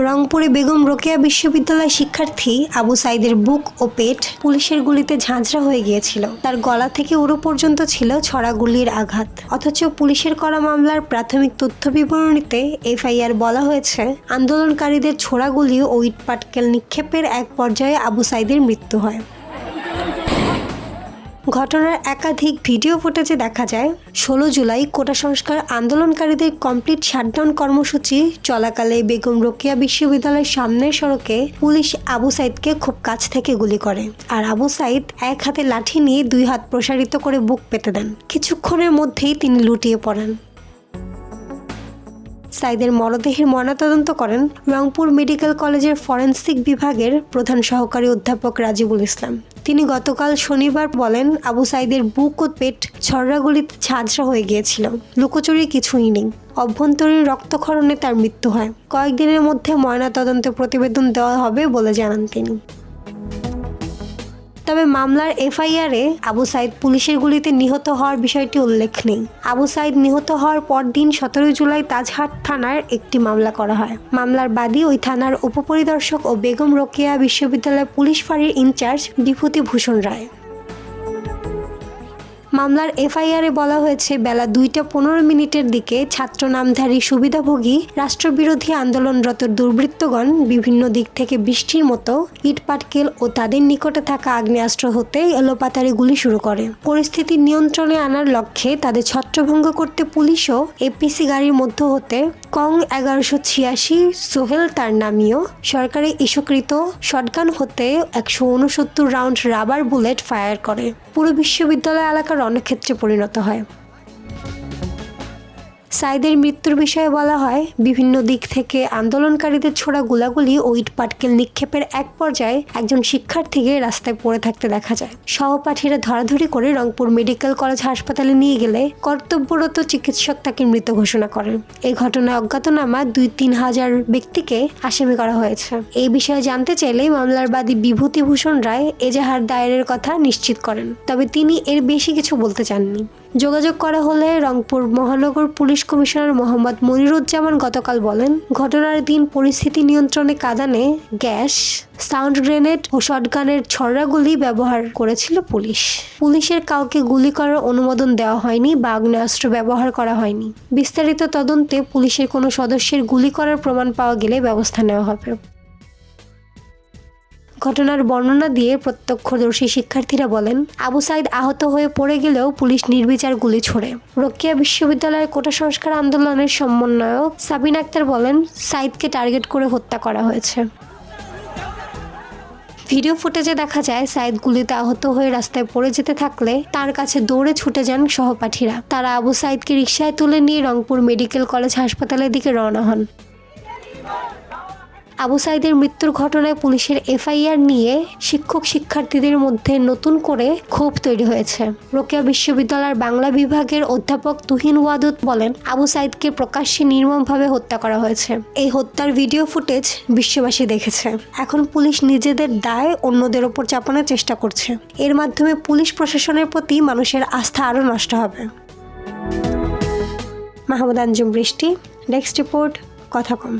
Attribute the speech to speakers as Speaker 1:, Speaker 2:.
Speaker 1: রংপুরে বেগম রোকেয়া বিশ্ববিদ্যালয় শিক্ষার্থী আবু সাইদের বুক ও পেট পুলিশের গুলিতে ঝাঁঝরা হয়ে গিয়েছিল। তার গলা থেকে উরু পর্যন্ত ছিল ছড়া গুলির আঘাত। অথচ পুলিশের করা মামলার প্রাথমিক তথ্য বিবরণীতে এফআইআর বলা হয়েছে, আন্দোলনকারীদের ছোড়া গুলি ও ইটপাটকেল নিক্ষেপের এক পর্যায়ে আবু সাইদের মৃত্যু হয়। ঘটনার একাধিক ভিডিও ফুটেজে দেখা যায় 16 জুলাই কোটা সংস্কার আন্দোলনকারীদের কমপ্লিট শাটডাউন কর্মসূচি চলাকালে বেগম রোকেয়া বিশ্ববিদ্যালয়ের সামনের সড়কে পুলিশ আবু সাইদকে খুব কাছ থেকে গুলি করে। আর আবু সাইদ এক হাতে লাঠি নিয়ে 2 হাত প্রসারিত করে বুক পেতে দেন। কিছুক্ষণের মধ্যেই তিনি লুটিয়ে পড়েন। সাইদের মরদেহের ময়নাতদন্ত করেন রংপুর মেডিকেল কলেজের ফরেনসিক বিভাগের প্রধান সহকারী অধ্যাপক রাজিবুল ইসলাম। তিনি গতকাল শনিবার বলেন, আবু সাইদের বুক ও পেট ছড়াগুলিতে ঝাঁঝরা হয়ে গিয়েছিল। লুকোচুরি কিছুই নেই। অভ্যন্তরীণ রক্তক্ষরণে তার মৃত্যু হয়। কয়েকদিনের মধ্যে ময়নাতদন্তে প্রতিবেদন দেওয়া হবে বলে জানান তিনি। তবে মামলার এফআইআরে আবু সাইদ পুলিশের গুলিতে নিহত হওয়ার বিষয়টি উল্লেখ নেই। আবু সাইদ নিহত হওয়ার পরদিন 17 জুলাই তাজহাট থানার একটি মামলা করা হয়। মামলার বাদী ওই থানার উপপরিদর্শক ও বেগম রোকেয়া বিশ্ববিদ্যালয় পুলিশ ফাঁড়ির ইনচার্জ বিভূতিভূষণ রায়। মামলার এফআইআরে বলা হয়েছে, বেলা 2টা15 দিকে ছাত্র নামধারী সুবিধাভোগী রাষ্ট্রবিরোধী আন্দোলনরত দুর্বৃত্তগণ বিভিন্ন দিক থেকে বৃষ্টির মতো ইটপাটকেল ও তাদের নিকটে থাকা আগ্নেয়াস্ত্র হতে এলোপাতাড়ি গুলি শুরু করে। পরিস্থিতি নিয়ন্ত্রণে আনার লক্ষ্যে তাদের ছত্রভঙ্গ করতে পুলিশ ও এপিসি গাড়ির মধ্য হতে কং 1186 সোহেল তার নামীয় সরকারি ইস্যুকৃত শটগান হতে 169 রাউন্ড রাবার বুলেট ফায়ার করে। পুরো বিশ্ববিদ্যালয় এলাকার রণক্ষেত্রে পরিণত হয়। সাইদের মৃত্যুর বিষয়ে বলা হয়, বিভিন্ন দিক থেকে আন্দোলনকারীদের ছোড়া গোলাগুলি ও ইটপাটকেল নিক্ষেপের এক পর্যায়ে একজন শিক্ষার্থীকে রাস্তায় পড়ে থাকতে দেখা যায়। সহপাঠীরা ধরাধরি করে রংপুর মেডিকেল কলেজ হাসপাতালে নিয়ে গেলে কর্তব্যরত চিকিৎসক তাকে মৃত ঘোষণা করেন। এই ঘটনায় অজ্ঞাতনামা 2-3 হাজার ব্যক্তিকে আসামি করা হয়েছে। এই বিষয়ে জানতে চাইলে মামলার বাদী বিভূতিভূষণ রায় এজাহার দায়েরের কথা নিশ্চিত করেন। তবে তিনি এর বেশি কিছু বলতে চাননি। যোগাযোগ করা হলে রংপুর মহানগর পুলিশ কমিশনার মোহাম্মদ মনিরুজ্জামান গতকাল বলেন, ঘটনার দিন পরিস্থিতি নিয়ন্ত্রণে কাঁদানে গ্যাস, সাউন্ড গ্রেনেড ও শটগানের ছড়াগুলি ব্যবহার করেছিল পুলিশ। পুলিশের কাউকে গুলি করার অনুমোদন দেওয়া হয়নি বা আগ্নেয়াস্ত্র ব্যবহার করা হয়নি। বিস্তারিত তদন্তে পুলিশের কোনো সদস্যের গুলি করার প্রমাণ পাওয়া গেলে ব্যবস্থা নেওয়া হবে। ঘটনার বর্ণনা দিয়ে প্রত্যক্ষদর্শী শিক্ষার্থীরা বলেন, আবু সাইদ আহত হয়ে পড়ে গেলেও পুলিশ নির্বিচার গুলি ছোড়ে। রোকেয়া বিশ্ববিদ্যালয়ের কোটা সংস্কার আন্দোলনের সমন্বয়ক সাবিনা আক্তার বলেন, সাইদকে টার্গেট করে হত্যা করা হয়েছে। ভিডিও ফুটেজে দেখা যায়, সাইদ গুলিতে আহত হয়ে রাস্তায় পড়ে যেতে থাকলে তার কাছে দৌড়ে ছুটে যান সহপাঠীরা। তারা আবু সাইদকে রিকশায় তুলে নিয়ে রংপুর মেডিকেল কলেজ হাসপাতালের দিকে রওনা হন। আবু সাইদের মৃত্যুর ঘটনায় পুলিশের এফআইআর নিয়ে শিক্ষক শিক্ষার্থীদের মধ্যে নতুন করে ক্ষোভ তৈরি হয়েছে। রোকেয়া বিশ্ববিদ্যালয়ের বাংলা বিভাগের অধ্যাপক তুহিন ওয়াদুদ বলেন, আবু সাইদকে প্রকাশ্যে নির্মমভাবে হত্যা করা হয়েছে। এই হত্যার ভিডিও ফুটেজ বিশ্ববাসী দেখেছে। এখন পুলিশ নিজেদের দায় অন্যদের ওপর চাপানোর চেষ্টা করছে। এর মাধ্যমে পুলিশ প্রশাসনের প্রতি মানুষের আস্থা আরও নষ্ট হবে। মাহমুদ আঞ্জুম বৃষ্টি, ডেস্ক রিপোর্ট, কথা কম।